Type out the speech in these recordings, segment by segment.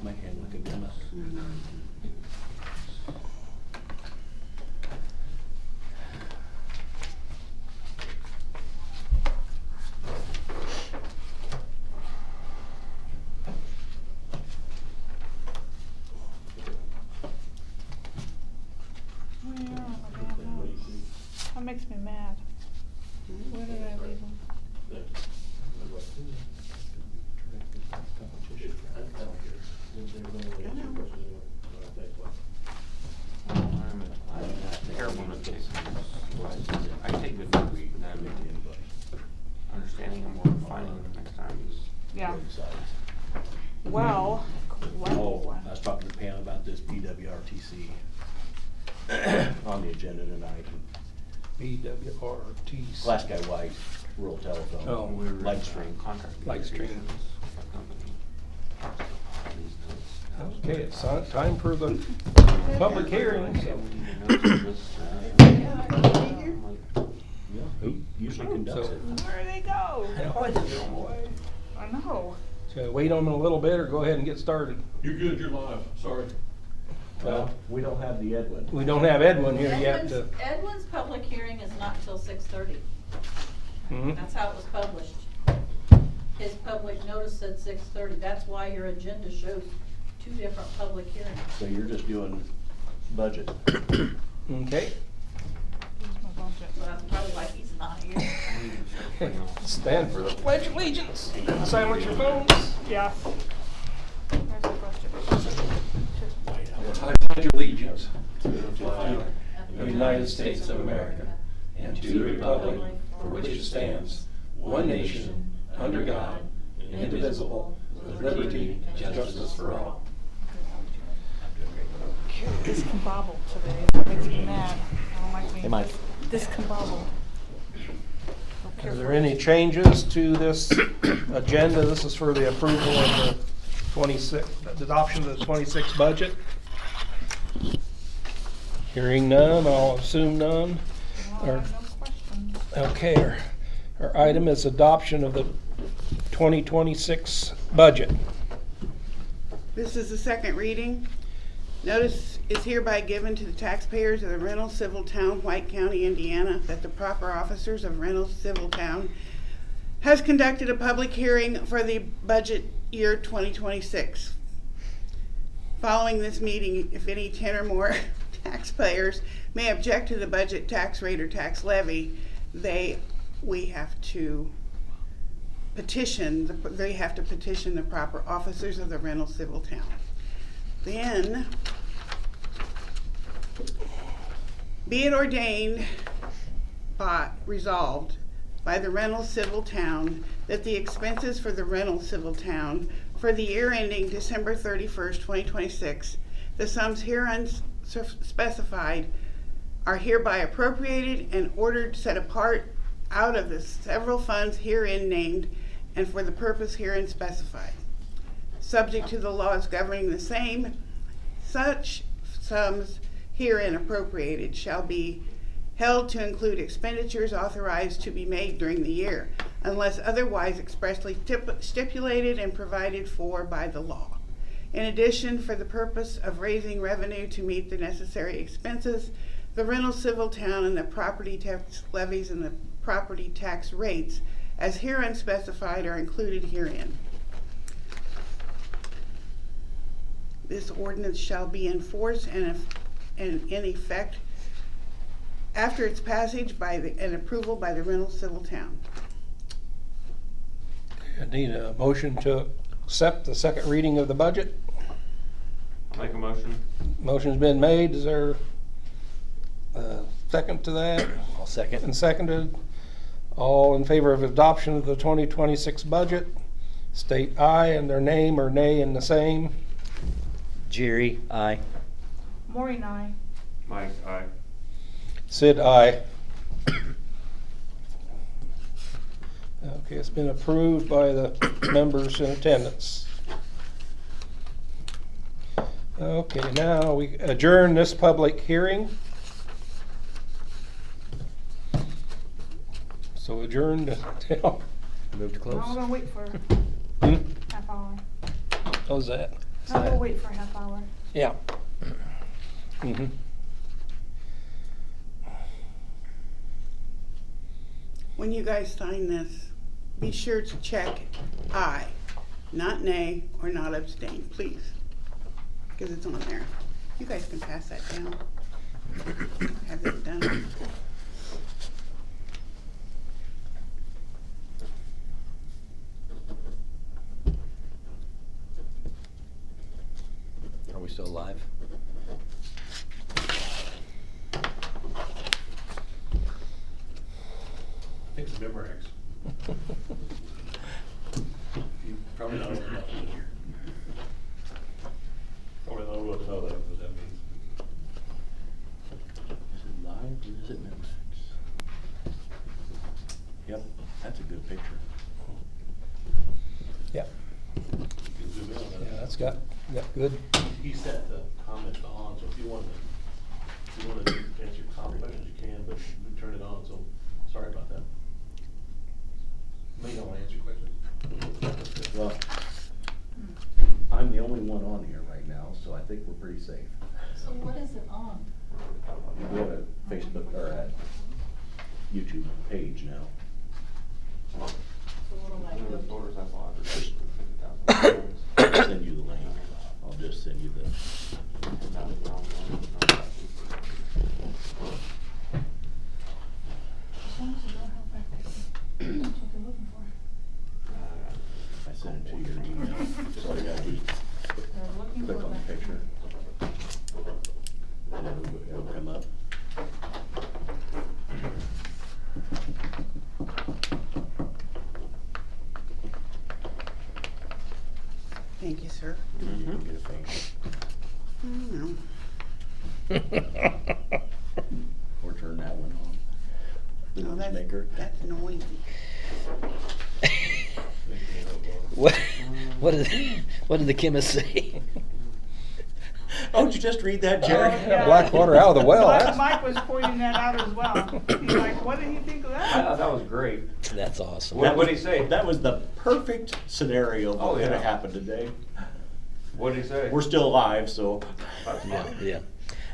My hand like a good enough. That makes me mad. Where did I leave them? I'm terrible at this. I take good notes, and understanding them or finding them next time is. Yeah. Well, Oh, I was talking to Pam about this PWRTC on the agenda tonight. BWRTC. Glasgow White, rural telephone. Oh, We were Light stream. Contract. Light stream. Company. Okay, it's time for the public hearing. Yeah, he usually conducts So- it. where do they go? I know. So wait on them a little bit or go ahead and get started. You're good, you're live, sorry. Well, we don't have the Edwin. We don't have Edwin here yet. Edwin's public hearing is not till 6:30. Mhm. That's how it was published. His public notice said 6:30. That's why your agenda shows 2 different public hearings. So you're just doing budget. Okay. Where's my budget? So that's probably why he's not here. Stand for the pledge of allegiance. Silence your phones. Yeah. Where's the budget? I pledge allegiance to the flag of the United States of America and to the republic for which it stands, one nation, under God, indivisible, with liberty and justice for all. Discombobbled today. That makes me mad. I don't like being Hey, Mike. discombobbled. Are there any changes to this agenda? This is for the approval of the 26, the adoption of the 26 budget. Hearing none, I'll assume none. No, no questions. Okay, our item is adoption of the 2026 budget. This is the second reading. Notice is hereby given to the taxpayers of the Reynolds Civil Town, White County, Indiana, that the proper officers of Reynolds Civil Town has conducted a public hearing for the budget year 2026. Following this meeting, if any 10 or more taxpayers may object to the budget tax rate or tax levy, we have to petition the proper officers of the Reynolds Civil Town. Then, be it ordained, resolved by the Reynolds Civil Town that the expenses for the Reynolds Civil Town for the year ending December 31st, 2026, the sums herein specified are hereby appropriated and ordered set apart out of the several funds herein named and for the purpose herein specified. Subject to the laws governing the same, such sums herein appropriated shall be held to include expenditures authorized to be made during the year, unless otherwise expressly stipulated and provided for by the law. In addition, for the purpose of raising revenue to meet the necessary expenses, the Reynolds Civil Town and the property tax levies and the property tax rates as herein specified are included herein. This ordinance shall be enforced and in effect after its passage and approval by the Reynolds Civil Town. I need a motion to accept the second reading of the budget. I'll make a motion. Motion's been made. Is there a second to that? I'll second. And seconded. All in favor of adoption of the 2026 budget, state aye and their name or nay in the same. Jerry, aye. Maureen, aye. Mike, aye. Sid, aye. Okay, it's been approved by the members in attendance. Okay, now we adjourn this public hearing. So adjourned until, Move to No, close. I'm gonna wait for hmm? half hour. How's that? I will wait for a half hour. Yeah. Mm-hmm. When you guys sign this, be sure to check aye, not nay or not abstain, please. Because it's on there. You guys can pass that down. Have this done. Are we still live? I think it's Memorex. You probably don't know enough in here. Probably not able to tell that what that means. Is it live or is it Memorex? Yep, that's a good picture. Yeah. You can zoom in on that. Yeah, that's got good. He set the comments on, so if you want to answer comment questions, you can, but we turn it on, so sorry about that. May not want to answer questions. Well, I'm the only one on here right now, so I think we're pretty safe. So what is it on? We have a Facebook or a YouTube page now. So what do I One of the do? voters I bought are just 50,000 gallons. I'll send you the link. I'll just send you the. 10,000 gallons, no, not As long as you don't have back there. That's what they're looking for. I sent it to your email. So all you gotta do is They're looking click for on the that. picture. And it'll come up. Thank you, sir. You can get a face. Or turn that one on. The No, noise maker. that's noisy. What did the chemist say? Oh, did you just read that, Jerry? Yeah. Black water out of the well. Mike- That's- Mike was pointing that out as well. He's like, what did he think of I thought that? that was great. That's awesome. What did he say? That was the perfect scenario of Oh, what could have yeah. happened today. What did he say? We're still alive, so. That's Yeah, fine. yeah.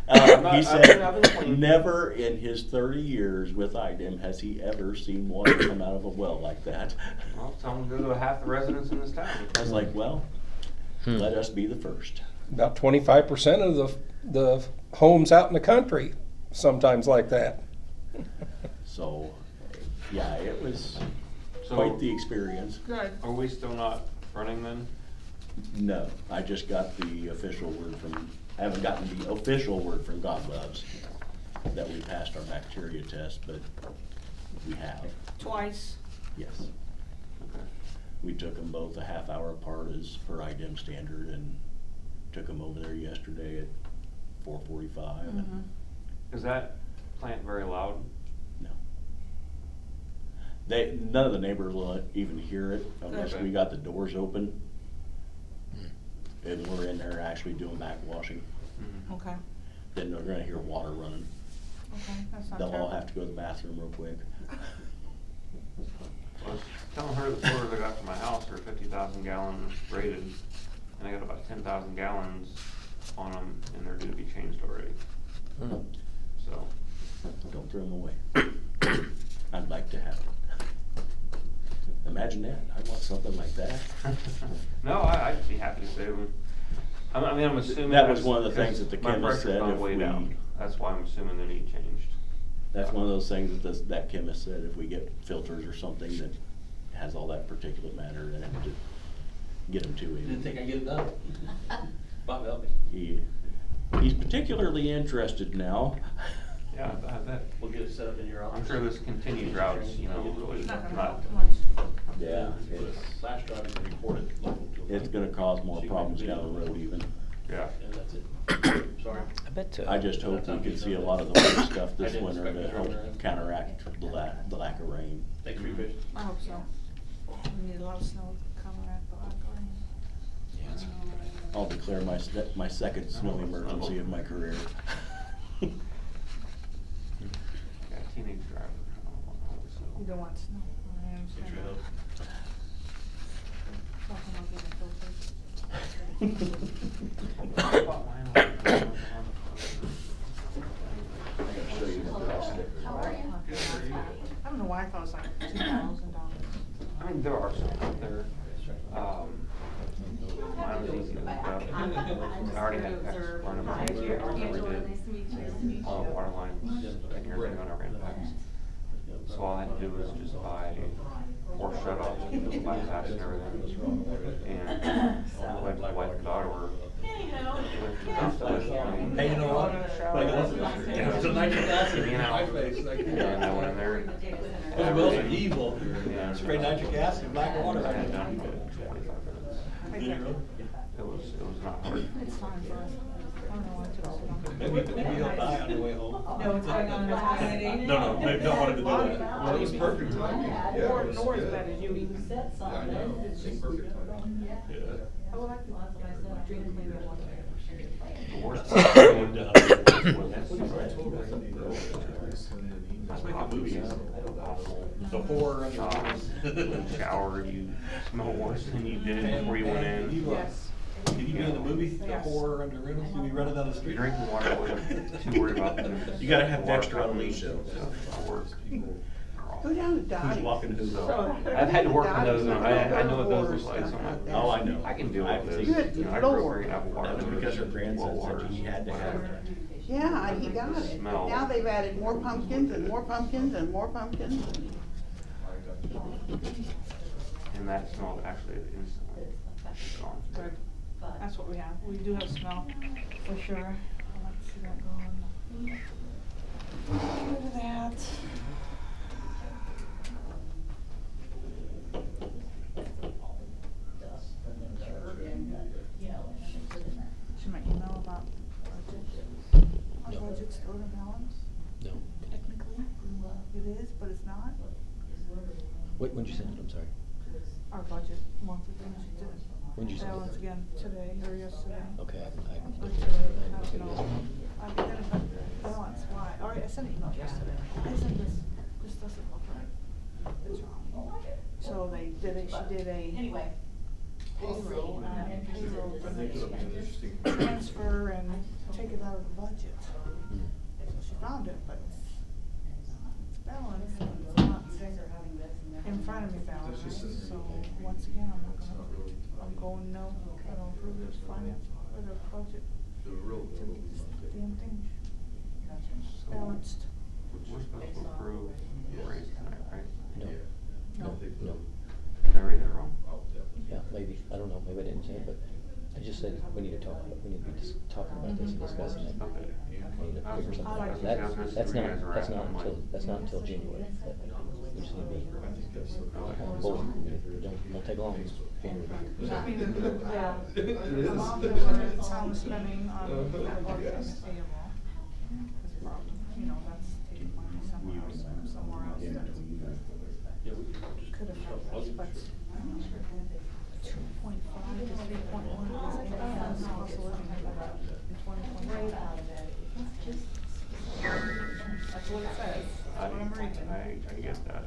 I'm not- He I've been said, clean. never in his 30 years with IDEM has he ever seen water come out of a well like that. Well, tell him to go to half the residents in this town. I was like, well, let us be the first. About 25% of the homes out in the country, sometimes like that. So, yeah, it was So- quite the experience. Good. Are we still not running then? No, I just got the official word from, I haven't gotten the official word from God Loves that we passed our bacteria test, but we have, Twice. yes. Okay. We took them both a half hour apart as per IDEM standard and took them over there yesterday at 4:45. and Is that plant very loud? No. None of the neighbors will even hear it unless Okay. we got the doors open. And we're in there actually doing backwashing. Okay. Then they're gonna hear water running. Okay, that's not They'll all terrible. have to go to the bathroom real quick. I was telling her the orders I got from my house are 50,000 gallons rated, and I got about 10,000 gallons on them, and they're due to be changed already. Hmm. So, Don't throw them away. I'd like to have it. Imagine that. I want something like that. no, I'd be happy to save them. I mean, I'm assuming That was one of the things that the my chemist pressure's said gone if way we- down. That's why I'm assuming they need changed. That's one of those things that that chemist said, if we get filters or something that has all that particulate matter in it, to get them to him. Didn't think I'd get it done. Bob help me. He's particularly interested now. Yeah, I bet. We'll get it set up in your office. I'm sure this continued droughts, you know, really It's not gonna not. help too much. Yeah, Put a flash drive and record it local to. it's gonna cause more problems down the road even. Yeah. And that's it. Sorry. I bet. I just hope we can see a lot of the winter stuff this winter to help counteract the lack of rain. Thanks for your patience. I hope so. We need a lot of snow to counteract the lack of rain. Yeah, it's- I'll declare my second snow emergency of my career. Yeah, teenage driver. I don't want all this snow. You don't want snow. I Get understand your that. help. Talking about getting filters. I bought mine on Amazon. Show you the cost sticker. I don't know why I thought it was like $2,000. I mean, there are some out there. Mine was easy to look up. I already had PEX running my computer. I redid all the water lines 10 years ago when I ran PEX. So all I had to do was just buy four shutoffs, with the black patch and everything. And went to the wife and daughter were. Hey, you know what? It's a nitric acid in my face. And I went in there. Those wells are evil. Spray nitric acid in black water. I had done it in 25 minutes. Did you really? It was not hard. It's fine for us. I don't know why it took so long. Maybe he'll die on the way home. No, it's going on his way. No, maybe don't want him to do that. Well, it was perfect timing. Nor as bad as you. I know, it's just perfect timing. Yeah. I would like to drink clean water. The worst And, Let's make a movie. The horror of the shower, you smell worse than you did before you went in. Yes. Did you be in the movie, The Yes. Horror Under Reynolds? Did we run it down the street? Drinking water, I wasn't too worried about that. You gotta have Water Dexter on leash, though. for work. Go down to Dottie's. Who's walking who? So, I've had to work on those, and I know what those look like, so I'm like, Oh, I know. I can deal I with can this. see. You know, I grew up Lord. drinking apple water. That was because her well grandson water. said he had to have it. Yeah, he got it. But Smell. now they've added more pumpkins and more pumpkins and more pumpkins. And that smell actually instantly gone. Good. That's what we have. We do have smell, for sure. I like to see that going. Rid of that. See my email about budget? Our budget's still in balance, No. technically. It is, but it's not. When'd you send it? I'm sorry. Our budget, monthly things, When'd you send it? balance again, today or yesterday. Okay. Or today, I don't know. I think there's a balance, why? All right, I sent an email yesterday. I said this doesn't look right. It's wrong. So she did a payroll, transfer and take it out of the budget. Hmm. So she found it, but it's balanced, it's not in front of me balanced. So once again, I'm going no, I don't approve this finance, or the budget. To keep this damn thing balanced. We're supposed to approve the raise tonight, right? No. No. Did I read that wrong? Yeah, maybe. I don't know. Maybe I didn't say it, but I just said we need to talk about, we need to be talking about this and discussing it. Okay. We need to figure something I like out. it. That, I was gonna that's see where not, you guys were that's at. not I'm like- until, that's not until January. We just need to be, Okay. don't take long. January. I mean, the amount that we're town spending on that budget is payable. Is a problem, you know, that's taking money somewhere else, that Yeah, we just. could affect us, but 2.5 to 3.1 is increase cost of living in 2023. That's what it says, that's what I'm reading. I get that.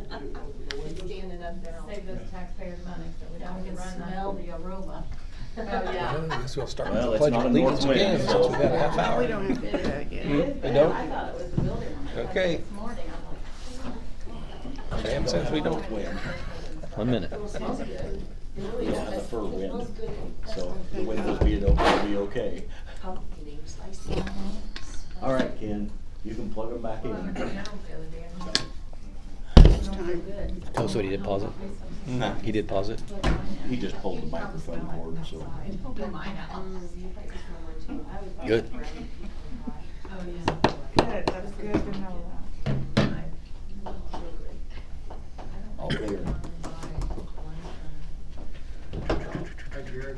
Standing up now. Save those taxpayers money, so we Now don't we have can to run smell the aroma. Oh, Well, yeah. I guess we'll start Well, with the it's pledge of not a allegiance north wind, again, so- since we got a half No, hour. we don't have to do that yet. We don't? I thought it was the building one. I thought Okay. This morning, I'm like. Sam says we don't. Wind. 1 minute. It smells good. It really We don't have the does. fur It wind, smells good. so the windows being open will be okay. Pumpkin, spicy. All right, Ken, you can plug them back Well, I went to in. Reynolds the other day and It's time. good. Oh, so he did pause it? Nah. He did pause it? He just pulled the microphone cord, so. To my house. Good. Oh, yeah. Good, that's good to know that. All clear. Hi, Jared.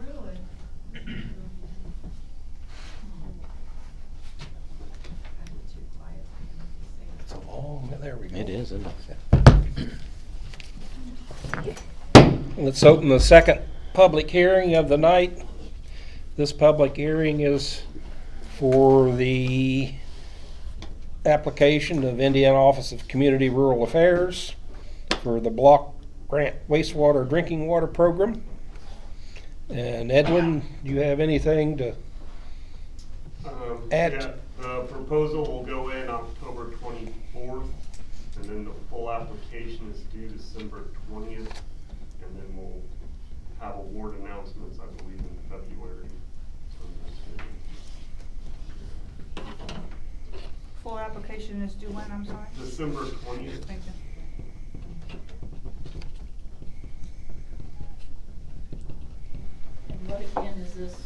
Really? It's a long, there we go. It is, isn't it? Let's open the second public hearing of the night. This public hearing is for the application of Indiana Office of Community Rural Affairs for the block grant wastewater drinking water program. And Edwin, do you have anything to add? Yeah, the proposal will go in October 24th, and then the full application is due December 20th, and then we'll have award announcements, I believe, in February. Full application is due when, I'm sorry? December 20th. Thank you. And what again is this?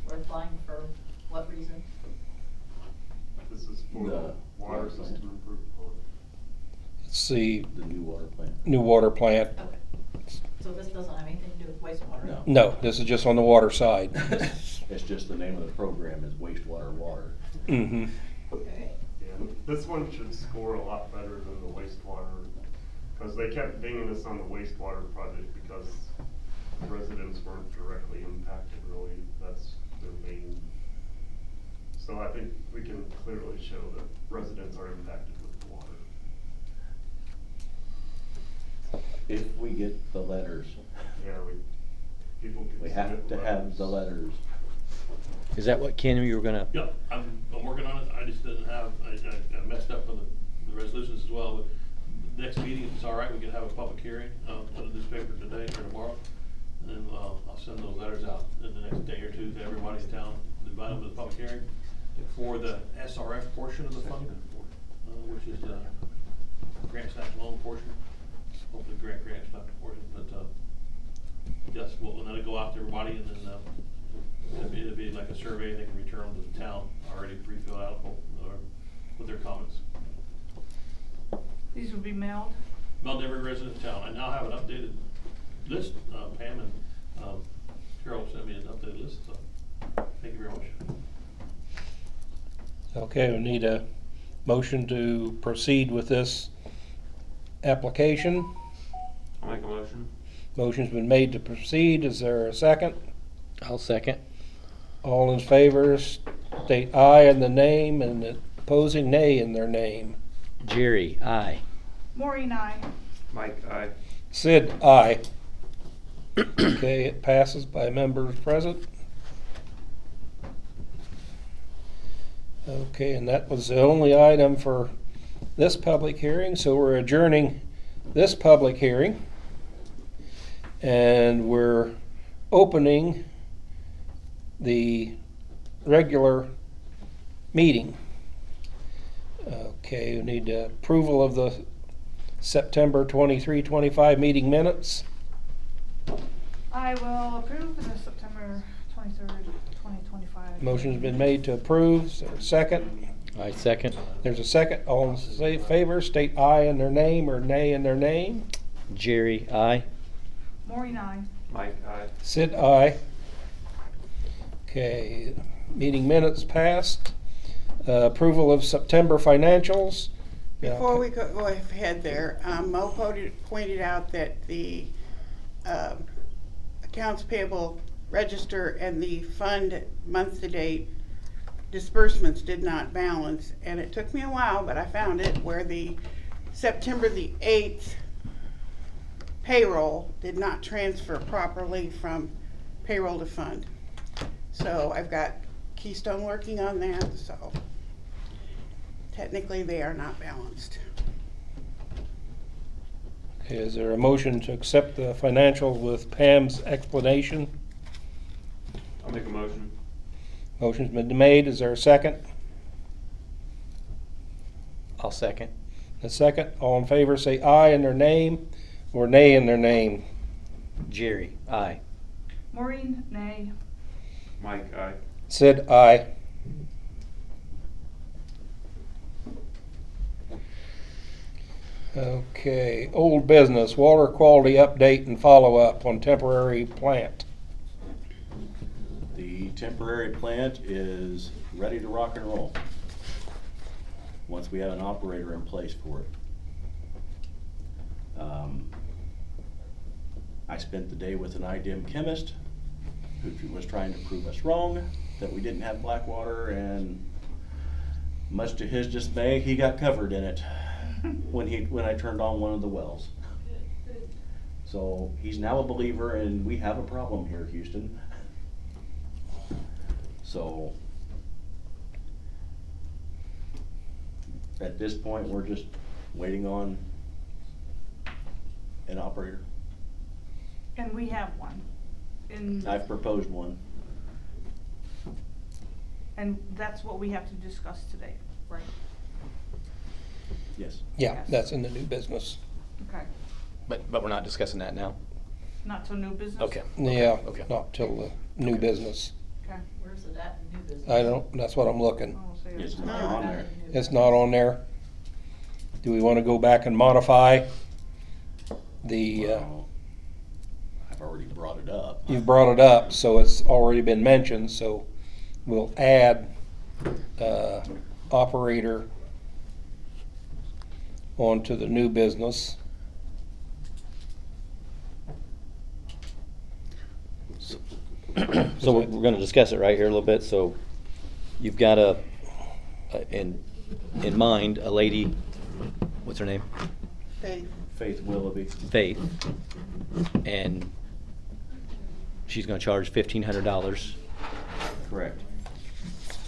We're applying for what reason? This is for The the water water plant. system improvement. It's the The new water plant. new water plant. Okay. So this doesn't have anything to do with wastewater? No. No, this is just on the water side. It's just the name of the program is wastewater water. Mm-hmm. Okay. Yeah, this one should score a lot better than the wastewater, because they kept dinging us on the wastewater project because residents weren't directly impacted, really. That's their main. So I think we can clearly show that residents are impacted with the water. If we get the letters, Yeah, people can. we have submit to have letters. the letters. Is that what, Ken, you were gonna? Yep, I'm working on it, I just didn't have, I messed up on the resolutions as well, but next meeting, if it's all right, we can have a public hearing, put in the newspaper today or tomorrow. And then, I'll send those letters out in the next day or two to everybody in town, invite them to the public hearing for the SRF portion of the fund, which is the grant snack loan portion. Hopefully grant snack portion, but, yes, we'll let it go out to everybody and then, it'll be like a survey, they can return them to the town already pre-filled out or with their comments. These will be mailed? Not every resident in town. I now have an updated list, Pam and, Carol sent me an updated list, so thank you very much. Okay, we need a motion to proceed with this application. I'll make a motion. Motion's been made to proceed. Is there a second? I'll second. All in favor, state aye in the name, and opposing nay in their name. Jerry, aye. Maureen, aye. Mike, aye. Sid, aye. Okay, it passes by members present. Okay, and that was the only item for this public hearing, so we're adjourning this public hearing. And we're opening the regular meeting. Okay, we need approval of the September 23, 25 meeting minutes. I will approve the September 23rd, 2025. Motion's been made to approve. Is there a second? I second. There's a second. All in favor, state aye in their name or nay in their name. Jerry, aye. Maureen, aye. Mike, aye. Sid, aye. Okay, meeting minutes passed. Approval of September financials. Before we go ahead there, Mo pointed out that the accounts payable register and the fund month-to-date disbursements did not balance, and it took me a while, but I found it, where the September the 8th payroll did not transfer properly from payroll to fund. So I've got Keystone working on that, so technically they are not balanced. Okay, is there a motion to accept the financials with Pam's explanation? I'll make a motion. Motion's been made. Is there a second? I'll second. A second. All in favor say aye in their name or nay in their name. Jerry, aye. Maureen, nay. Mike, aye. Sid, aye. Okay, old business, water quality update and follow-up on temporary plant. The temporary plant is ready to rock and roll once we have an operator in place for it. I spent the day with an IDEM chemist who was trying to prove us wrong, that we didn't have black water, and much to his dismay, he got covered in it when I turned on one of the wells. So he's now a believer, and we have a problem here, Houston. So at this point, we're just waiting on an operator. And we have one. I've proposed one. And that's what we have to discuss today, right? Yes. Yeah, Yes. that's in the new business. Okay. But we're not discussing that now? Not till new business? Okay. Yeah, Okay. not till the new business. Okay. Where's it at in new business? I don't, that's what I'm looking. I'll say It's it's not on there. It's not on there. Do we want to go back and modify the, Well, I've already brought it up. you've brought it up, so it's already been mentioned, so we'll add operator onto the new business. So we're gonna discuss it right here a little bit, so you've got in mind, a lady, what's her name? Faith Willoughby. Faith, and she's gonna charge $1,500, Correct.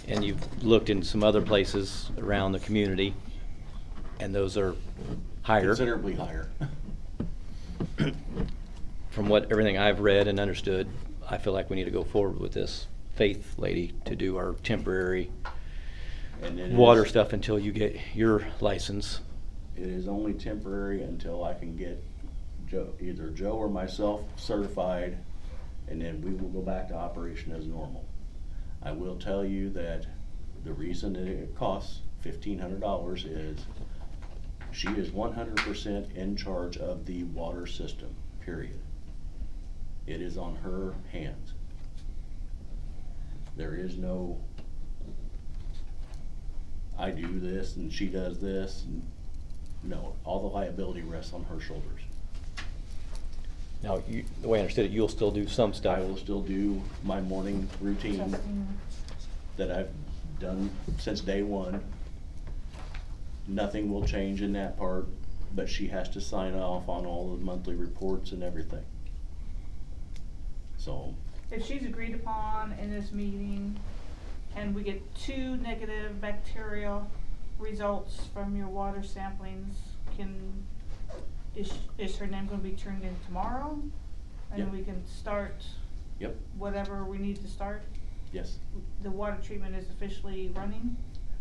and you've looked in some other places around the community, and those are higher. Considerably higher. From everything I've read and understood, I feel like we need to go forward with this Faith lady to do our temporary And it water is- stuff until you get your license. It is only temporary until I can get either Joe or myself certified, and then we will go back to operation as normal. I will tell you that the reason that it costs $1,500 is she is 100% in charge of the water system, period. It is on her hands. There is no, I do this and she does this. No, all the liability rests on her shoulders. Now, the way I understood it, you'll still do some stuff. I will still do my morning routine Testing. that I've done since day one. Nothing will change in that part, but she has to sign off on all the monthly reports and everything. So, If she's agreed upon in this meeting, and we get 2 negative bacterial results from your water samplings, is her name gonna be turned in tomorrow? And Yep. we can start yep, whatever we need to start? yes. The water treatment is officially running?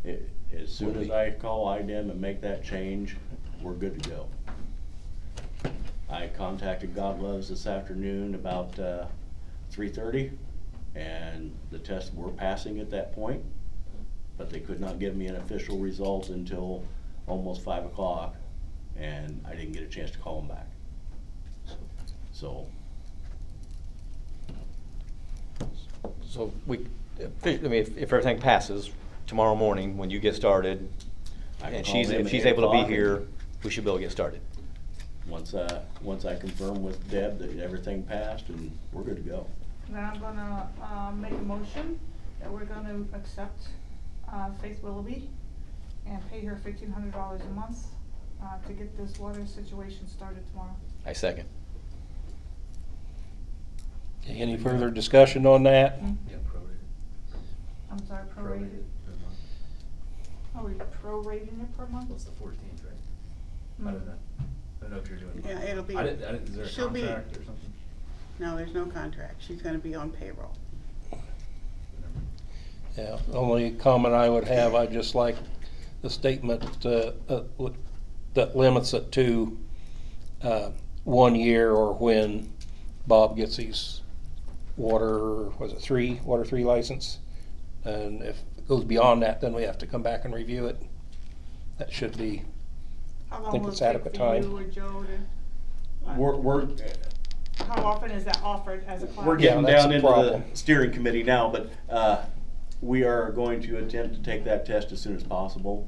As soon as I call IDEM and make that change, we're good to go. I contacted God Loves this afternoon about 3:30, and the tests were passing at that point, but they could not give me an official result until almost 5 o'clock, and I didn't get a chance to call them back. So, So I mean, if everything passes tomorrow morning, when you get started, I can And call them if at she's 8 able to be o'clock and- here, we should be able to get started. Once I confirm with Deb that everything passed and we're good to go. Then I'm gonna, make a motion that we're gonna accept, Faith Willoughby and pay her $1,500 a month, to get this water situation started tomorrow. I second. Any further discussion on that? Yeah, prorated. I'm sorry, prorated. Per month. Are we prorating it per month? What's the 14th, right? I Mm. don't know. I don't know if you're doing. Yeah, it'll be. Is there a she'll be- contract or something? No, there's no contract. She's gonna be on payroll. Yeah, only comment I would have, I'd just like the statement that limits it to 1 year, or when Bob gets his water 3 license. And if it goes beyond that, then we have to come back and review it. That should be, How long think will it's it take adequate for time. you or Joe to? We're How often is that offered as a class? We're getting that's down the into problem. the steering committee now, but we are going to attempt to take that test as soon as possible,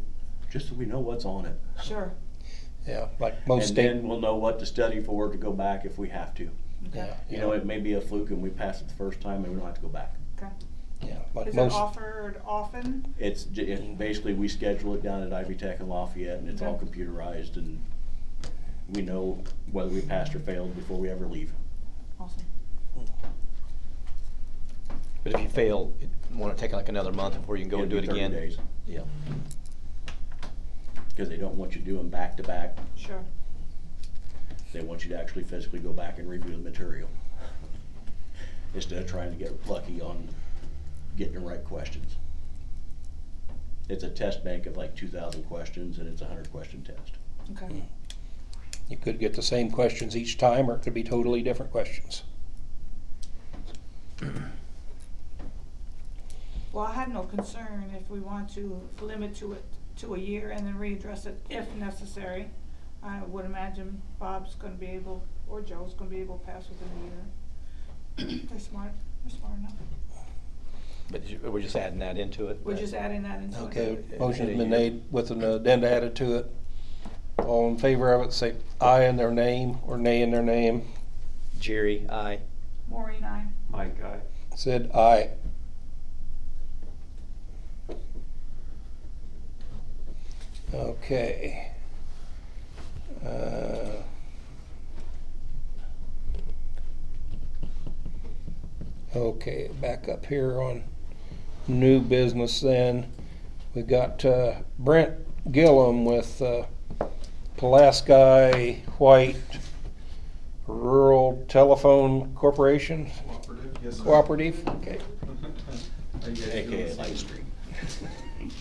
just so we know what's on it. Sure. yeah, like most And state. then we'll know what to study for to go back if we have to. Yeah, You know, it may be a fluke and we pass it the first time and we don't have to go back. Okay. yeah, like Is it most. offered often? Basically, we schedule it down at Ivy Tech in Lafayette and it's all Okay. computerized and we know whether we passed or failed before we ever leave. Awesome. But if you fail, you want to take like another month before you can go and do it It'll be 30 again? days. Yeah. Because they don't want you doing back to back. Sure. They want you to actually physically go back and review the material. Instead of trying to get lucky on getting the right questions. It's a test bank of like 2,000 questions and it's a 100-question test. Okay. You could get the same questions each time, or it could be totally different questions. Well, I have no concern if we want to limit to a year and then readdress it if necessary. I would imagine Bob's gonna be able, or Joe's gonna be able to pass within a year. They're smart enough. But we're just adding that into it? We're just adding that into it. Okay, motion's been made with an addenda added to it. All in favor of it, say aye in their name, or nay in their name. Jerry, aye. Maureen, aye. Mike, aye. Said aye. Okay. Okay, back up here on new business then. We got Brent Gillum with Pulaski White Rural Telephone Corporation. Cooperative, yes, sir. Cooperative, okay. How you guys doing AKA this Light evening? Street.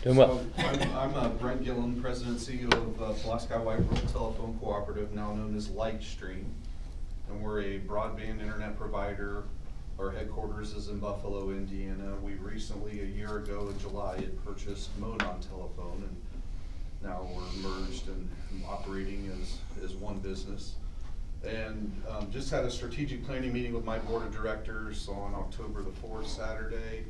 Doing well. So, I'm Brent Gillen, President and CEO of Pulaski White Rural Telephone Cooperative, now known as Lightstream. And we're a broadband internet provider. Our headquarters is in Buffalo, Indiana. We recently, a year ago in July, had purchased Monon Telephone, and now we're merged and operating as one business. And just had a strategic planning meeting with my board of directors on October the 4th, Saturday.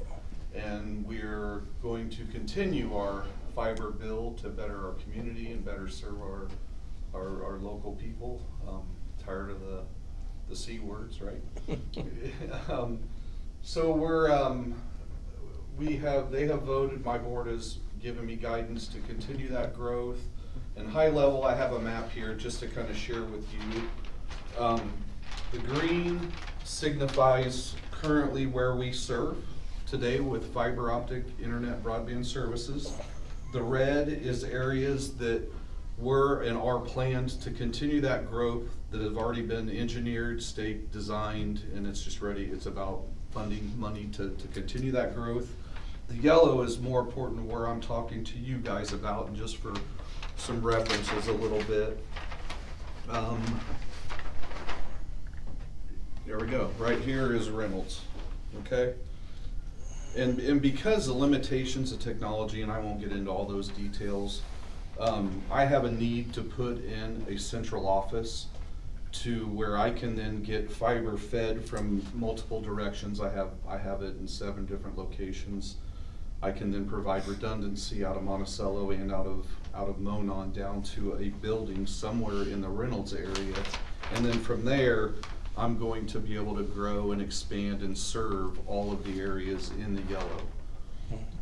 And we're going to continue our fiber build to better our community and better serve our local people. Tired of the C words, right? So they have voted, my board has given me guidance to continue that growth. And high level, I have a map here just to kind of share with you. The green signifies currently where we serve today with fiber optic internet broadband services. The red is areas that were and are planned to continue that growth that have already been engineered, state designed, and it's just ready. It's about funding money to continue that growth. The yellow is more important where I'm talking to you guys about, and just for some references a little bit. There we go. Right here is Reynolds, okay? And because of limitations of technology, and I won't get into all those details, I have a need to put in a central office to where I can then get fiber fed from multiple directions. I have it in 7 different locations. I can then provide redundancy out of Monticello and out of Monon down to a building somewhere in the Reynolds area. And then from there, I'm going to be able to grow and expand and serve all of the areas in the yellow.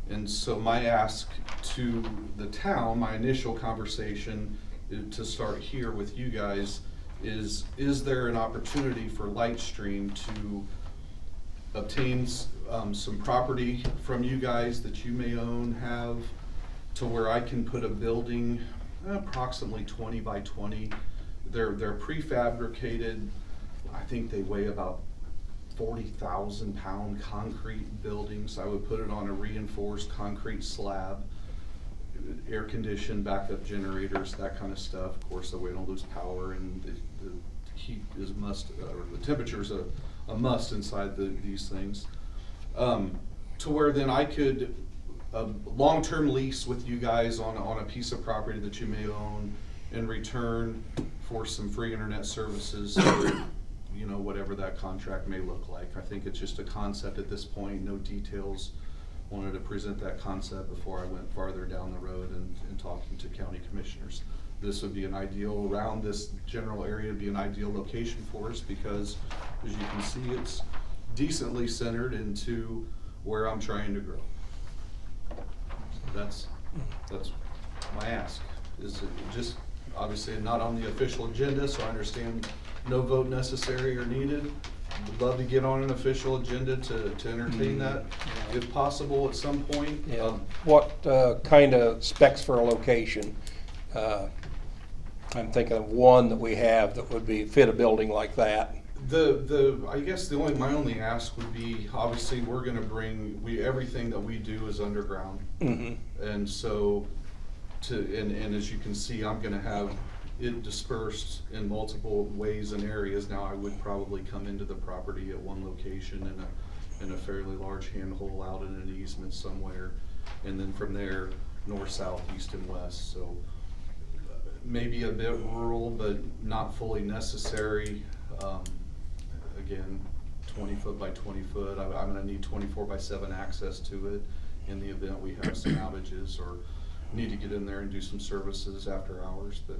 And so my ask to the town, my initial conversation to start here with you guys is there an opportunity for Lightstream to obtain some property from you guys that you may have to where I can put a building approximately 20 by 20. They're prefabricated. I think they weigh about 40,000 pound concrete buildings. I would put it on a reinforced concrete slab, air conditioned, backup generators, that kind of stuff. Of course, that way I don't lose power, and the heat is a must, or the temperature is a must inside these things. To where then I could long-term lease with you guys on a piece of property that you may own in return for some free internet services. You know, whatever that contract may look like. I think it's just a concept at this point, no details. Wanted to present that concept before I went farther down the road and talking to county commissioners. This would be an ideal, around this general area, would be an ideal location for us because, as you can see, it's decently centered into where I'm trying to grow. That's my ask. Is it just, obviously not on the official agenda, so I understand no vote necessary or needed. Would love to get on an official agenda to entertain that, if possible, at some point. Yeah. What kind of specs for a location? I'm thinking of one that we have that would fit a building like that. I guess my only ask would be, obviously we're gonna bring, everything that we do is underground. Mm-hmm. And so and as you can see, I'm gonna have it dispersed in multiple ways and areas. Now I would probably come into the property at one location in a fairly large handhole out in an easement somewhere, and then from there north, south, east, and west. So maybe a bit rural, but not fully necessary. Again, 20 foot by 20 foot. I'm going to need 24/7 access to it in the event we have some outages or need to get in there and do some services after hours. But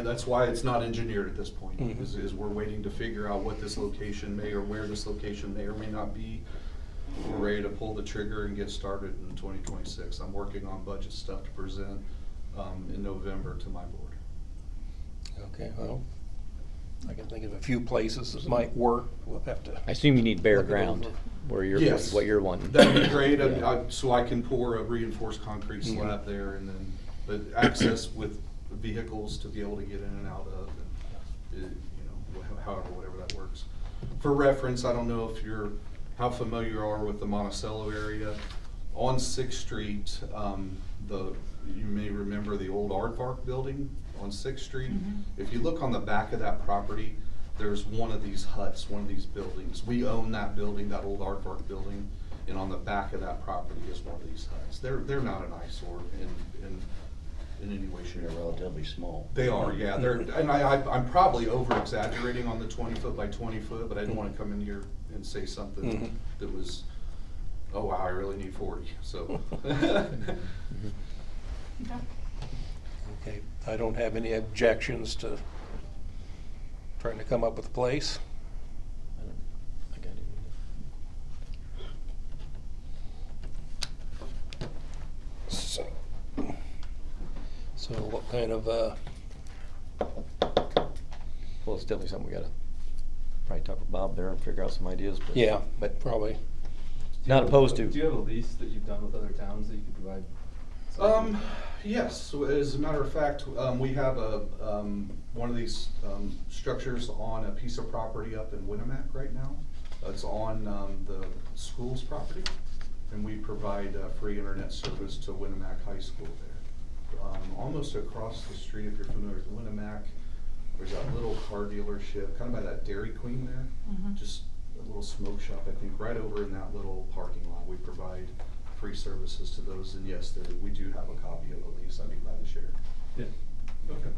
that's why it's not engineered at this point. Mm-hmm. is we're waiting to figure out what this location may or where this location may or may not be. We're ready to pull the trigger and get started in 2026. I'm working on budget stuff to present in November to my board. Okay, well, I can think of a few places that might work. We'll have to. I assume you need bare ground where you're, yes, what you're wanting. That'd be great. Yeah. So I can pour a reinforced concrete slab mm-hmm. there, and then but access with vehicles to be able to get in and out of, and however, whatever that works. For reference, I don't know if how familiar you are with the Monticello area. On 6th Street, you may remember the old Aardvark building on 6th Street. Mm-hmm. If you look on the back of that property, there's one of these huts, one of these buildings. We own that building, that old Aardvark building, and on the back of that property is one of these huts. They're not an eyesore in any way, shape, or they're relatively small. They are, yeah. And I'm probably over exaggerating on the 20 foot by 20 foot, but I didn't want to come in here and say something mm-hmm. that was, oh wow, I really need 40. So. Okay, I don't have any objections to trying to come up with a place. I got it. So what kind of well, it's definitely something we gotta probably talk with Bob there and figure out some ideas. But yeah, but probably not opposed to. Do you have a lease that you've done with other towns that you could provide? Yes. So as a matter of fact, we have one of these structures on a piece of property up in Winnemac right now. It's on the school's property, and we provide free internet service to Winnemac High School there. Almost across the street, if you're familiar with Winnemac, there's that little car dealership, kind of by that Dairy Queen there. Mm-hmm. Just a little smoke shop, I think, right over in that little parking lot. We provide free services to those, and yes, we do have a copy of a lease. I'd be glad to share. Yeah. Okay.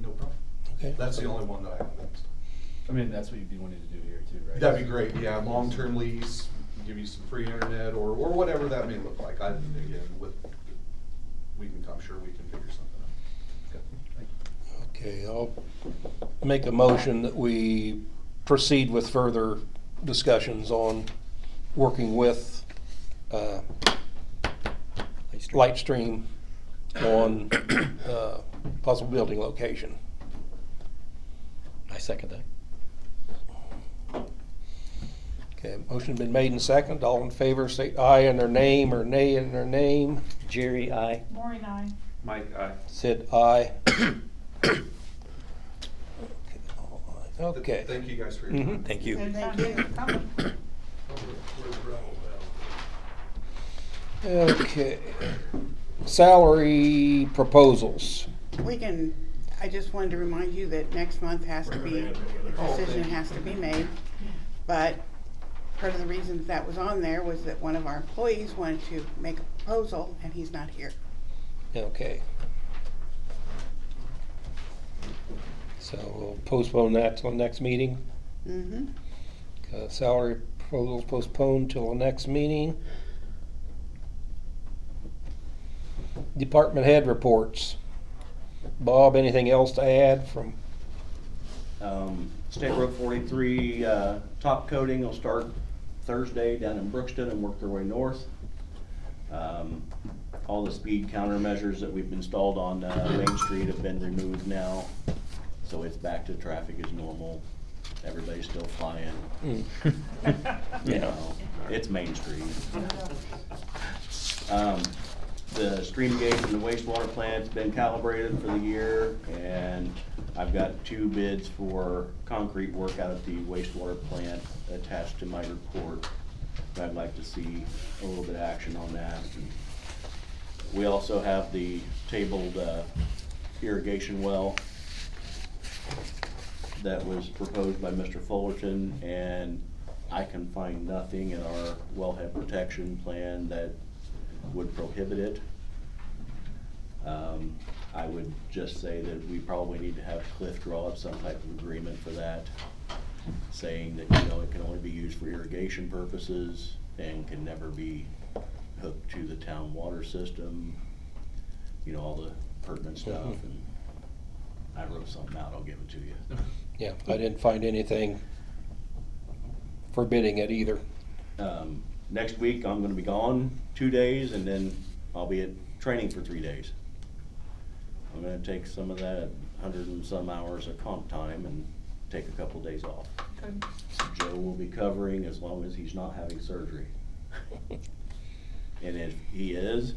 No problem. Okay. That's the only one that I have next. I mean, that's what you'd be wanting to do here too, right? That'd be great, yeah, long-term lease, give you some free internet, or whatever that may look like. Again, I'm sure we can figure something out. Okay, thank you. Okay, I'll make a motion that we proceed with further discussions on working with Lightstream on possible building location. I second that. Okay, motion been made and seconded. All in favor, say aye in their name or nay in their name. Jerry, I. Maureen, aye. Mike, aye. Sid, aye. Okay. Thank you guys for your time. Thank you. And thank you. Coming. Okay. Salary proposals. I just wanted to remind you that next month has to be, a decision has to be made. But part of the reason that was on there was that one of our employees wanted to make a proposal and he's not here. Okay. So we'll postpone that till the next meeting. Mm-hmm. Salary proposals postponed till the next meeting. Department head reports. Bob, anything else to add from? State Road 43 top coating will start Thursday down in Brookston and work their way north. All the speed countermeasures that we've installed on Main Street have been removed now, so it's back to traffic as normal. Everybody's still flying. You know, it's Main Street. The stream gauge and the wastewater plant's been calibrated for the year, and I've got 2 bids for concrete work out at the wastewater plant attached to my report. I'd like to see a little bit of action on that. We also have the tabled irrigation well that was proposed by Mr. Fullerton, and I can find nothing in our wellhead protection plan that would prohibit it. I would just say that we probably need to have Cliff draw up some type of agreement for that, saying that, you know, it can only be used for irrigation purposes and can never be hooked to the town water system, you know, all the pertinent stuff. And I wrote something out, I'll give it to you. Yeah, I didn't find anything forbidding it either. Next week, I'm gonna be gone 2 days, and then I'll be at training for 3 days. I'm gonna take some of that 100 and some hours of comp time and take a couple days off. Good. Joe will be covering as long as he's not having surgery. And if he is,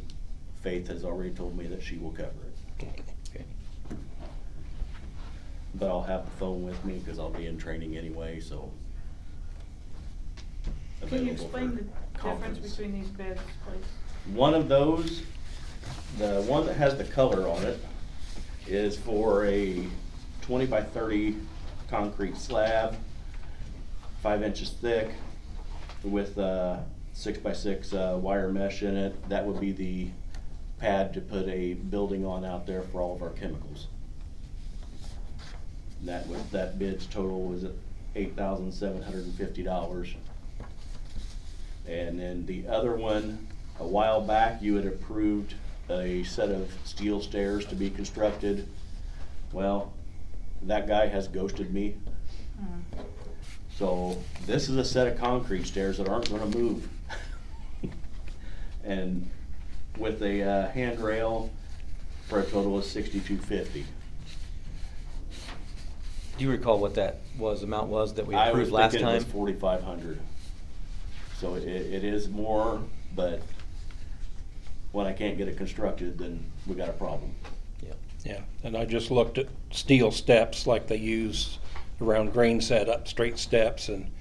Faith has already told me that she will cover it. Okay. But I'll have the phone with me because I'll be in training anyway, so. Can you available explain for the difference conference. between these bids, please? One of those, the one that has the color on it, is for a 20 by 30 concrete slab, 5 inches thick, with 6 by 6 wire mesh in it. That would be the pad to put a building on out there for all of our chemicals. That bid's total was at $8,750. And then the other one, a while back, you had approved a set of steel stairs to be constructed. Well, that guy has ghosted me. So this is a set of concrete stairs that aren't gonna move. And with a handrail for a total of $6,250. Do you recall what that amount was that we I was approved last thinking it was time? 4,500. So it is more, but when I can't get it constructed, then we got a problem. Yeah. Yeah, and I just looked at steel steps like they use around grain setup, straight steps, and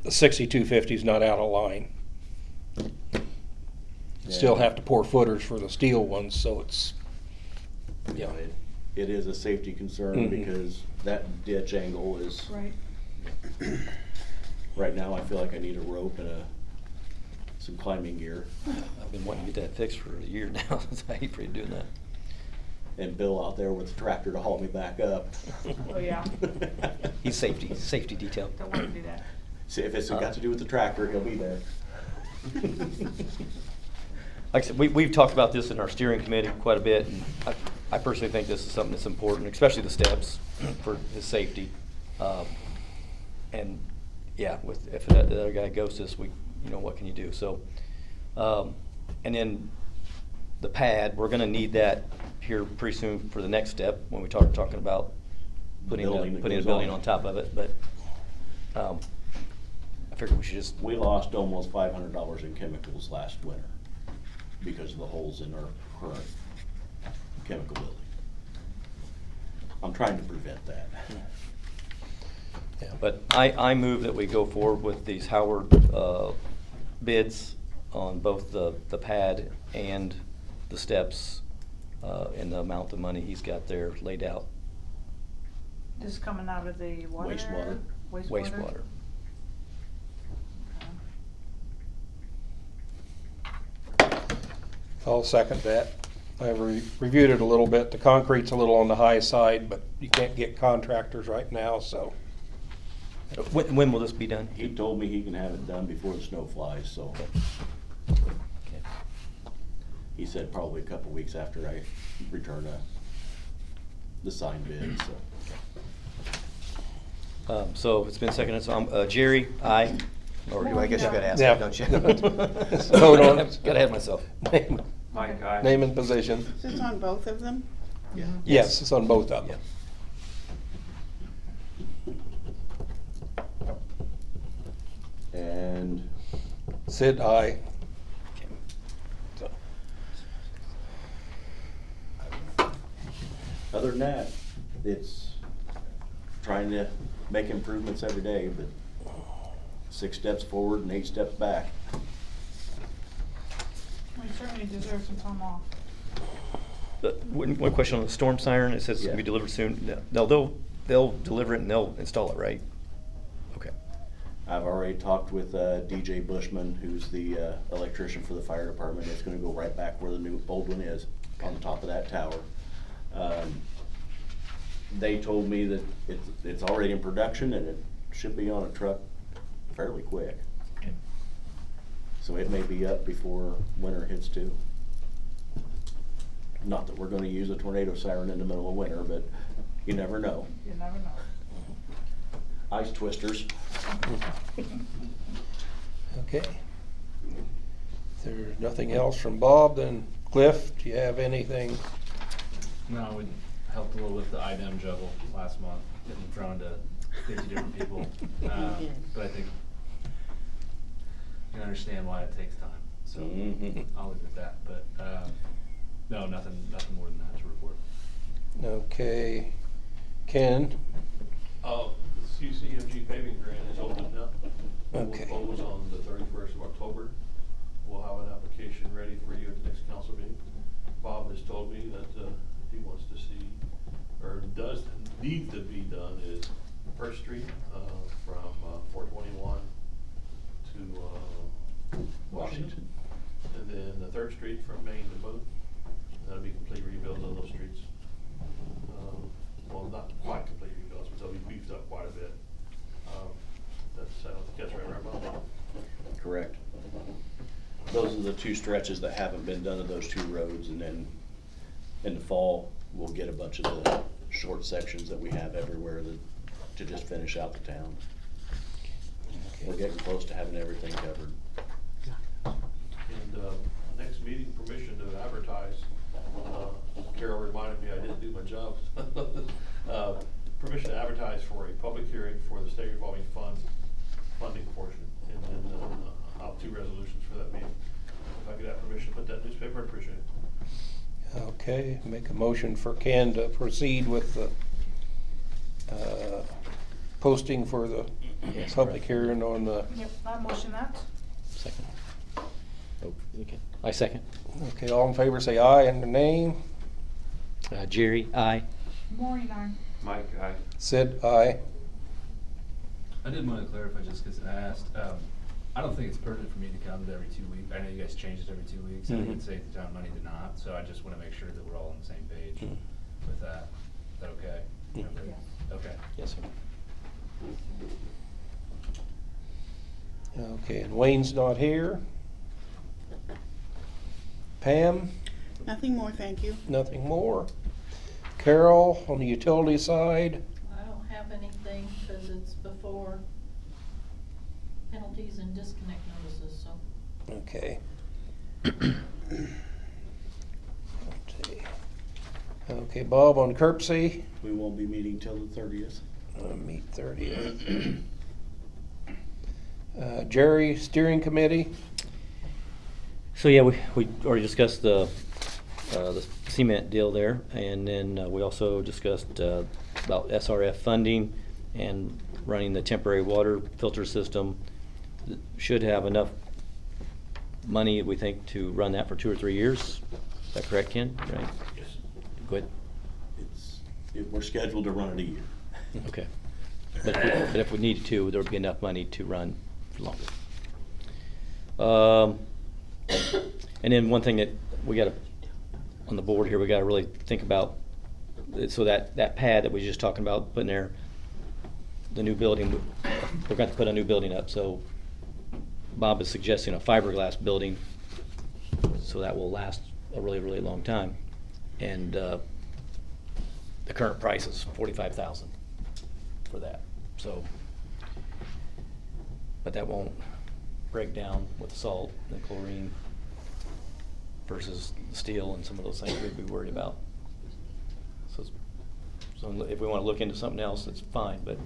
the 6,250 is not out of line. Still Yeah. have to pour footers for the steel ones, so it's, You know, it is a safety concern because that ditch angle is, Right. right now I feel like I need a rope and some climbing gear. I've been wanting to get that fixed for a year now. I hate for you doing that. and Bill out there with the tractor to haul me back up. Oh, yeah. He's safety detail. Don't want to do that. See, if it's got to do with the tractor, he'll be there. Like I said, we've talked about this in our steering committee quite a bit, and I personally think this is something that's important, especially the steps for his safety. And yeah, if the other guy goes this, what can you do? So, and then the pad, we're gonna need that here pretty soon for the next step when we talking about putting a building on top of it. But I figured we should just. We lost almost $500 in chemicals last winter because of the holes in our current chemical building. I'm trying to prevent that. Yeah, but I move that we go forward with these Howard bids on both the pad and the steps and the amount of money he's got there laid out. This is coming out of the water? Wastewater. I'll second that. I reviewed it a little bit. The concrete's a little on the high side, but you can't get contractors right now, so. When will this be done? He told me he can have it done before the snow flies, so. Okay. He said probably a couple weeks after I return the signed bid, so. So it's been seconded, so Jerry, aye. Or I guess you gotta ask Yeah. that, don't you? Vote on it. Gotta have myself. Mike, aye. Name and position. Is this on both of them? Yeah. Yes, it's on both of them. And Sid, aye. other than that, it's trying to make improvements every day, but 6 steps forward and 8 steps back. We certainly deserve some time off. One question on the storm siren, it says it's gonna be delivered soon. They'll deliver it and they'll install it, right? Okay. I've already talked with DJ Bushman, who's the electrician for the fire department. It's gonna go right back where the old one is, on the top of that tower. They told me that it's already in production and it should be on a truck fairly quick. Okay. So it may be up before winter hits too. Not that we're gonna use a tornado siren in the middle of winter, but you never know. You never know. Ice twisters. Okay. If there's nothing else from Bob, then Cliff, do you have anything? No, we helped a little with the IDEM juggle last month, getting thrown to 50 different people. But I think you can understand why it takes time. So I'll leave it at that. But no, nothing more than that to report. Okay. Ken? Oh, the CCMG paving grant is open now. Okay. We'll close on the 31st of October. We'll have an application ready for you at the next council meeting. Bob has told me that he wants to see, or needs to be done, is First Street from 421 to Washington, and then the 3rd Street from Main to Boone. That'll be complete rebuilds on those streets. Well, not quite complete rebuilds, but they'll be beefed up quite a bit. I don't think that's right, Bob? Correct. Those are the 2 stretches that haven't been done of those 2 roads, and then in the fall, we'll get a bunch of the short sections that we have everywhere to just finish out the town. We're getting close to having everything covered. And next meeting, permission to advertise. Carol reminded me I didn't do my job. Permission to advertise for a public hearing for the state revolving fund funding portion, and then I'll have 2 resolutions for that meeting. If I could have permission to put that in the newspaper, I'd appreciate it. Okay, make a motion for Ken to proceed with the posting for the public hearing on the. Yep, I motion that. Second. Oh, okay. I second. Okay, all in favor say aye and the name. Jerry, aye. Maureen, aye. Mike, aye. Sid, aye. I did want to clarify just because I asked. I don't think it's pertinent for me to come to every 2 weeks. I know you guys change it every 2 weeks. I think Mhm. it'd save the town money to not, so I just wanna make sure that we're all on the same page with that. Is that okay? Yeah. Everybody? Okay. Yes, sir. Okay, and Wayne's not here. Pam, Nothing more, thank you. nothing more. Carol, on the utility side, I don't have anything, cause it's before penalties and disconnect notices, so. okay. Okay. Okay, Bob, on Kirksey, We won't be meeting till the 30th. meet 30th. Jerry, steering committee, So yeah, we already discussed the cement deal there, and then we also discussed about SRF funding and running the temporary water filter system. Should have enough money, we think, to run that for 2 or 3 years. Is that correct, Ken? Right? Yes. Good. We're scheduled to run it a year. Okay. But if we needed to, there would be enough money to run for longer. And then one thing that we got to, on the board here, we got to really think about, so that pad that we were just talking about, putting there, the new building, we're going to put a new building up, so Bob is suggesting a fiberglass building, so that will last a really, really long time. And the current price is $45,000 for that, so, but that won't break down with the salt and the chlorine versus steel and some of those things we'd be worried about. So if we want to look into something else, that's fine, but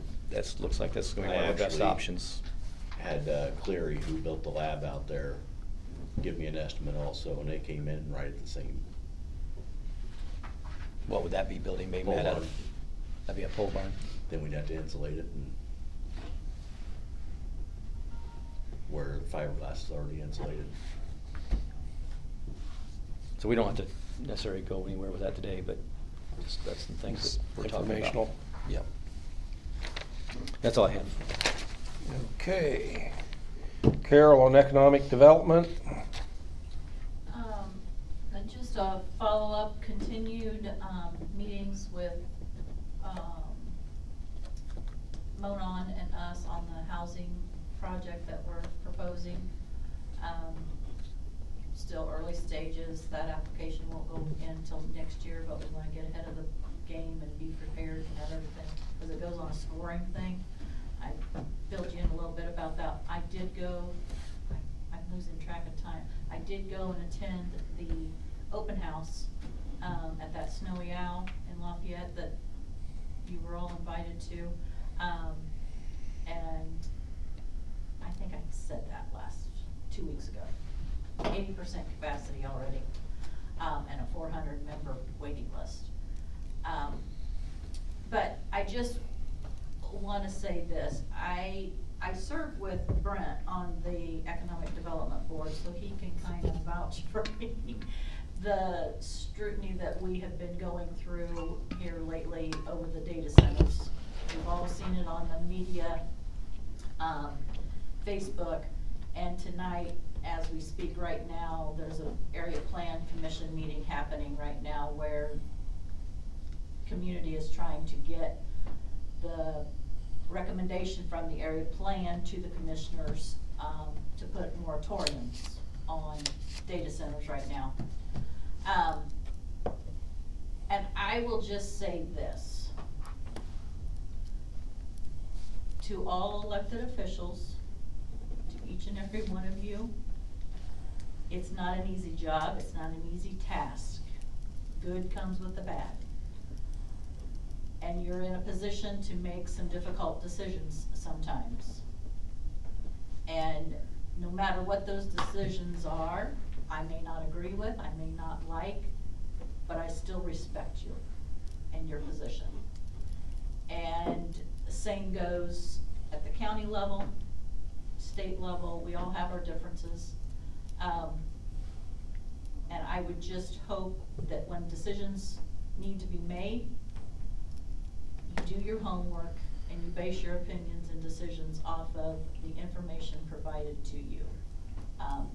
looks like that's going to be one of our best options. Had Cleary, who built the lab out there, give me an estimate also, and they came in right at the same. What would that be, building maybe Pole made out barn. of? That'd be a pole barn. Then we'd have to insulate it, and where the fiberglass is already insulated. So we don't have to necessarily go anywhere with that today, but just that's the things that we're talking about. informational. Yep. That's all I have. Okay. Carol, on economic development, And just a follow-up, continued, meetings with, Monon and us on the housing project that we're proposing. Still early stages, that application won't go in until next year, but we wanna get ahead of the game and be prepared and have everything, cause it goes on a scoring thing. I filled you in a little bit about that. I did go, I'm losing track of time. I did go and attend the open house, at that Snowy Owl in Lafayette that you were all invited to. And I think I said that 2 weeks ago. 80% capacity already, and a 400 member waiting list. But I just want to say this, I serve with Brent on the Economic Development Board, so he can kind of vouch for me. The scrutiny that we have been going through here lately over the data centers. We've all seen it on the media, Facebook, and tonight, as we speak right now, there's an area plan commission meeting happening right now where community is trying to get the recommendation from the area plan to the commissioners, to put moratoriums on data centers right now. And I will just say this. To all elected officials, to each and every one of you, it's not an easy job, it's not an easy task. Good comes with the bad. And you're in a position to make some difficult decisions sometimes. And no matter what those decisions are, I may not agree with, I may not like, but I still respect you and your position. And the same goes at the county level, state level, we all have our differences. And I would just hope that when decisions need to be made, you do your homework and you base your opinions and decisions off of the information provided to you,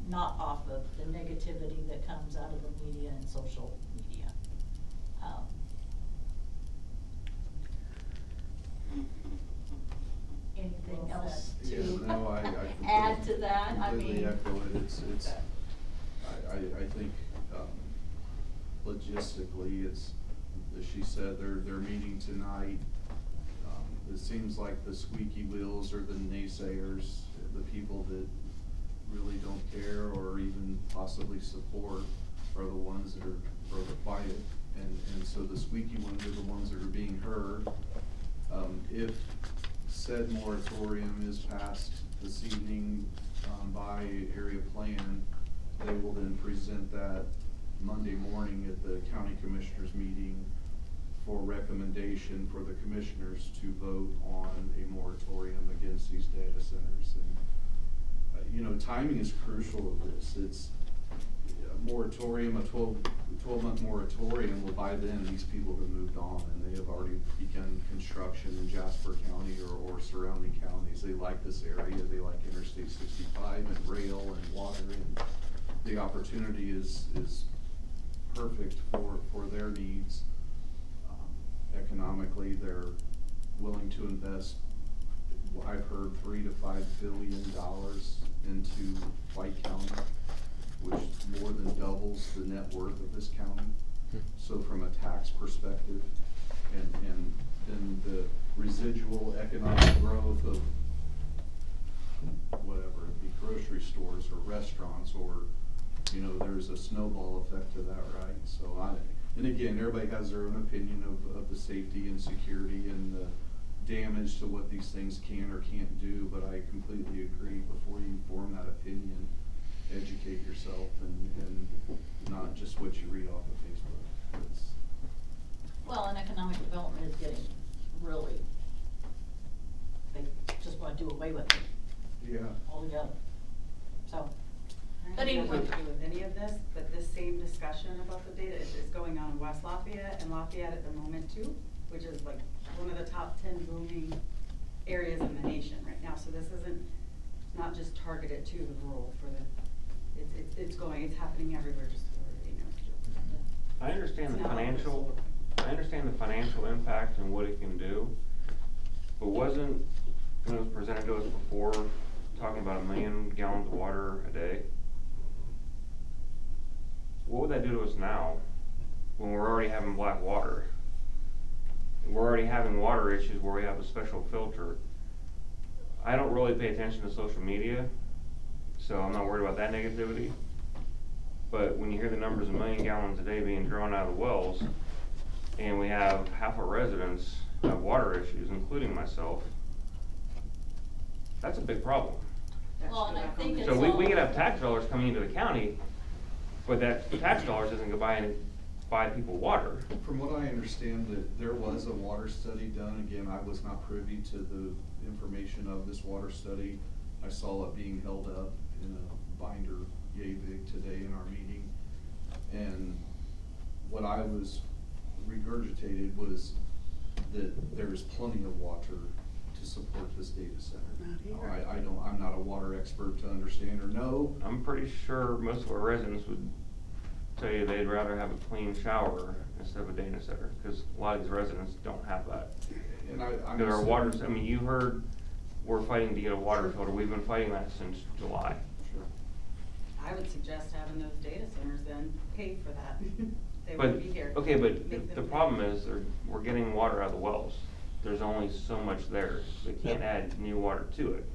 not off of the negativity that comes out of the media and social media. Anything else Yeah, to no, I add to that? I completely mean, echo it. It's, I think, logistically, it's, as she said, they're meeting tonight. It seems like the squeaky wheels are the naysayers, the people that really don't care or even possibly support are the ones that are the quiet. And so the squeaky ones are the ones that are being heard. If said moratorium is passed this evening by area plan, they will then present that Monday morning at the county commissioners meeting for recommendation for the commissioners to vote on a moratorium against these data centers. And you know, timing is crucial of this. It's a moratorium, a 12-month moratorium. Well, by then these people have moved on and they have already begun construction in Jasper County or surrounding counties. They like this area. They like Interstate 65 and rail and water, and the opportunity is perfect for their needs. Economically, they're willing to invest, I've heard, $3 to $5 billion into White County, which more than doubles the net worth of this county. So from a tax perspective, and then the residual economic growth of whatever, it'd be grocery stores or restaurants, or, you know, there's a snowball effect to that, right? So and again, everybody has their own opinion of the safety and security and the damage to what these things can or can't do, but I completely agree. Before you form that opinion, educate yourself and not just what you read off of Facebook. well, and economic development is getting really, they just want to do away with it Yeah. altogether. So, but I don't anyway. have to do with any of this, but this same discussion about the data is going on in West Lafayette and Lafayette at the moment too, which is like one of the top 10 booming areas in the nation right now. So this isn't not just targeted to the rural for the, it's happening everywhere, just so everybody knows. I understand It's the not like financial, I understand the financial impact and what it can do, but wasn't, when it was presented to us before, talking about 1 million gallons of water a day? What would that do to us now, when we're already having black water? We're already having water issues where we have a special filter. I don't really pay attention to social media, so I'm not worried about that negativity. But when you hear the numbers, 1 million gallons a day being drawn out of the wells, and we have half our residents have water issues, including myself, that's a big problem. Well, and I think it's So we all- could have tax dollars coming into the county, but that tax dollars isn't gonna buy people water. From what I understand, that there was a water study done. Again, I was not privy to the information of this water study. I saw it being held up in a binder yay big today in our meeting. And what I was regurgitated was that there is plenty of water to support this data center. Not here. I'm not a water expert to understand or know. I'm pretty sure most of our residents would tell you they'd rather have a clean shower instead of a data center, because a lot of these residents don't have that. And I'm Because our water, assuming- I mean, you heard we're fighting to get a water filter. We've been fighting that since July. Sure. I would suggest having those data centers then pay for that. They But, wouldn't be here. okay, but Make the them problem pay. is we're getting water out of the wells. There's only so much there. They can't add new water to it.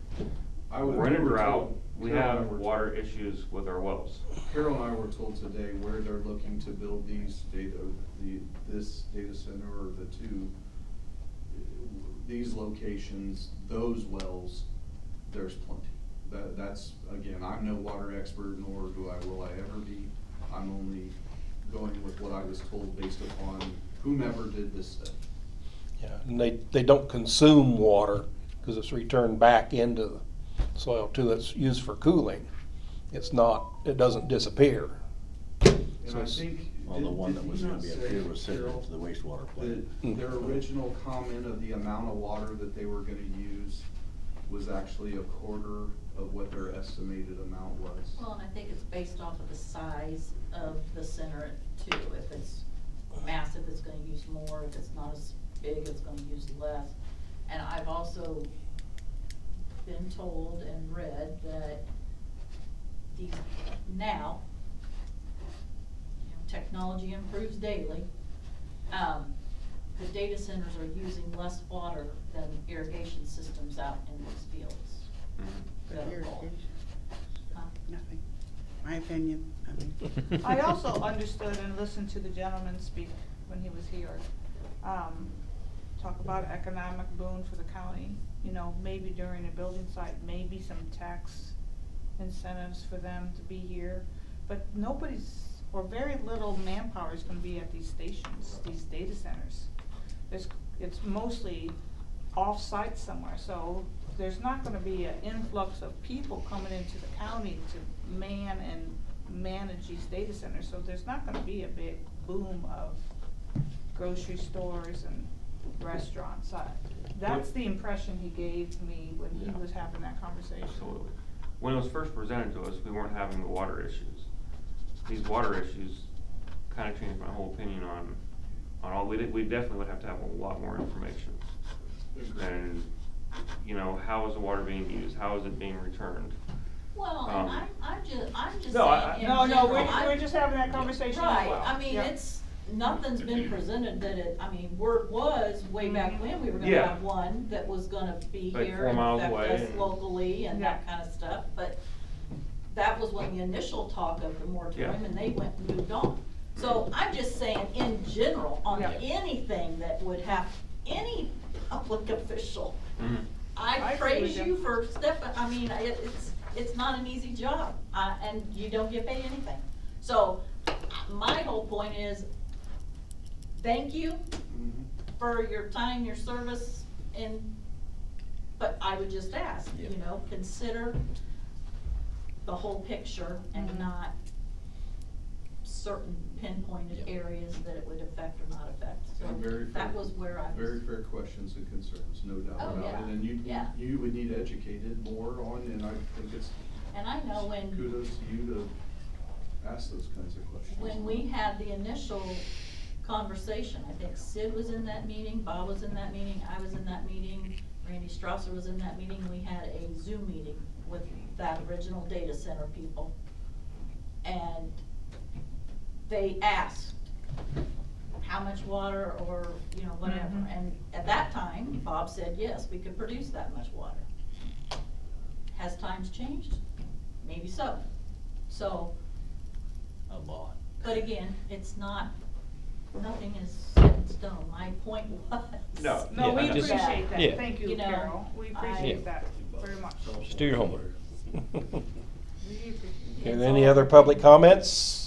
We're in a drought. We have water issues with our wells. Carol and I were told today where they're looking to build this data center or the two, these locations, those wells, there's plenty. That's, again, I'm no water expert, nor will I ever be. I'm only going with what I was told based upon whomever did this study. Yeah, and they don't consume water because it's returned back into the soil too. It's used for cooling. It's not, it doesn't disappear. And So I it's think, Well, the one that Did was he gonna not be up say, here was sitting Carol, to the wastewater plant. that their original comment of the amount of water that they were gonna use was actually a quarter of what their estimated amount was? Well, and I think it's based off of the size of the center too. If it's massive, it's gonna use more. If it's not as big, it's gonna use less. And I've also been told and read that these, now, you know, technology improves daily. The data centers are using less water than irrigation systems out in these fields. that are full. Irrigation. Huh? Nothing. My opinion, nothing. I also understood and listened to the gentleman speak when he was here. Talk about economic boon for the county, you know, maybe during a building site, maybe some tax incentives for them to be here. But nobody's, or very little manpower is gonna be at these stations, these data centers. It's mostly off-site somewhere, so there's not gonna be an influx of people coming into the county to man and manage these data centers, so there's not gonna be a big boom of grocery stores and restaurants. That's the impression he gave me when he was having that conversation. Absolutely. When it was first presented to us, we weren't having the water issues. These water issues kind of changed my whole opinion on all. We definitely would have to have a lot more information. And, you know, how is the water being used? How is it being returned? Well, and I'm just No, saying in No, general, we're just having that conversation as right, well. I mean, Yeah. nothing's been presented that word was way back when, we were gonna Yeah. have one that was gonna be Like here 4 and miles affect away us and- locally and that Yeah. kind of stuff, but that was when the initial talk of the moratorium, Yeah. and they went and moved on. So I'm just saying, in general, on Yeah. anything that would have any public official, Mhm. I I agree praise with you you. for it's not an easy job, and you don't get paid anything. So, my whole point is, thank you for your time, your service, but I would just ask, Yep. you know, consider the whole picture and Mhm. not certain pinpointed Yep. areas that it would affect or not affect. So And very that fair- was where I was. Very fair questions and concerns, no doubt Oh, about yeah. it. And Yeah. you would need educated more on, and I think it's And I know when. kudos to you to ask those kinds of questions. When we had the initial conversation, I think Sid was in that meeting, Bob was in that meeting, I was in that meeting, Randy Strasser was in that meeting, we had a Zoom meeting with that original data center people. And they asked how much water or, you know, whatever, Mhm. and at that time, Bob said, yes, we could produce that much water. Has times changed? Maybe so. So, A lot. but again, it's not, nothing is set in stone. My point was. No. No, Yeah, we I just- appreciate that, Yeah. thank you, You know, Carol, we appreciate I- that very much. Just do your homework. We appreciate Okay, It's any all- other public comments?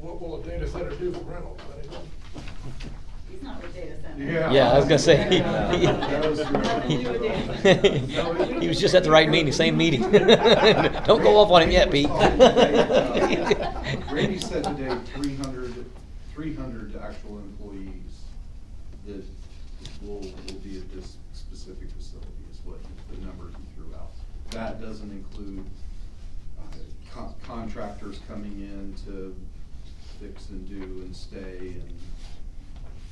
What will a data center do for Reynolds? He's not with data center. Yeah, I was gonna say. That was He was just at the right meeting, same meeting. Don't go off on him yet, Pete. Randy said today 300 actual employees that will be at this specific facility is what the number he threw out. That doesn't include contractors coming in to fix and do and stay and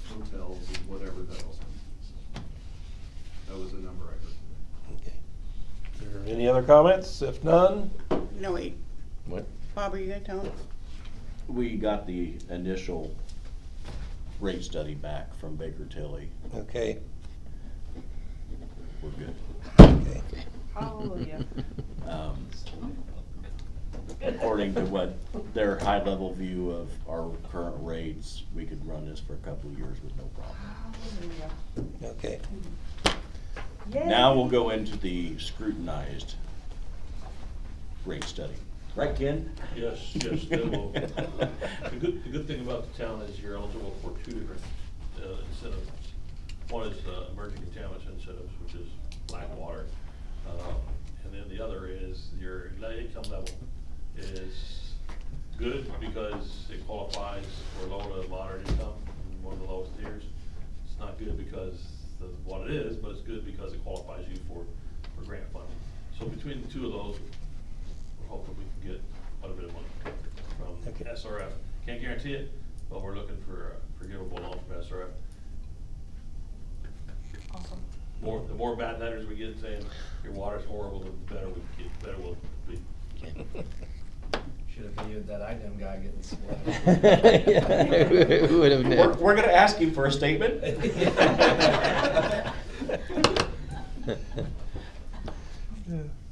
hotels and whatever that else means. That was the number I heard today. Okay. Are there any other comments? If none, No, wait, What? Bob, are you gonna tell him? We got the initial rate study back from Baker Tilly. okay. We're good. Okay. Hallelujah. According to what their high-level view of our current rates, we could run this for a couple of years with no problem. Hallelujah. Okay. Now we'll go into the scrutinized rate study. Right, Ken? Yes, then we'll, the good thing about the town is you're eligible for two different incentives. One is emerging contaminants incentives, which is black water. And then the other is your net income level is good because it qualifies for low to moderate income, one of the lowest tiers. It's not good because of what it is, but it's good because it qualifies you for grant funding. So between the two of those, we're hoping we can get quite a bit of money from Okay. SRF. Can't guarantee it, but we're looking for a forgivable loan from SRF. Awesome. The more bad letters we get saying your water's horrible, the better we get, better we'll be. Should have videoed that IDEM guy getting swept. Who would have known? We're gonna ask him for a statement.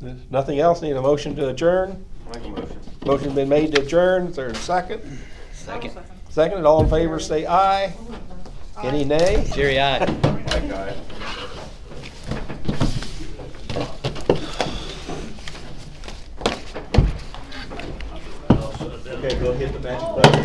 There's nothing else, need a motion to adjourn? Make a motion. Motion's been made to adjourn, is there a second? Second. Second, all in favor say aye. Any nay? Jerry, aye. That guy. Okay, go hit the magic button.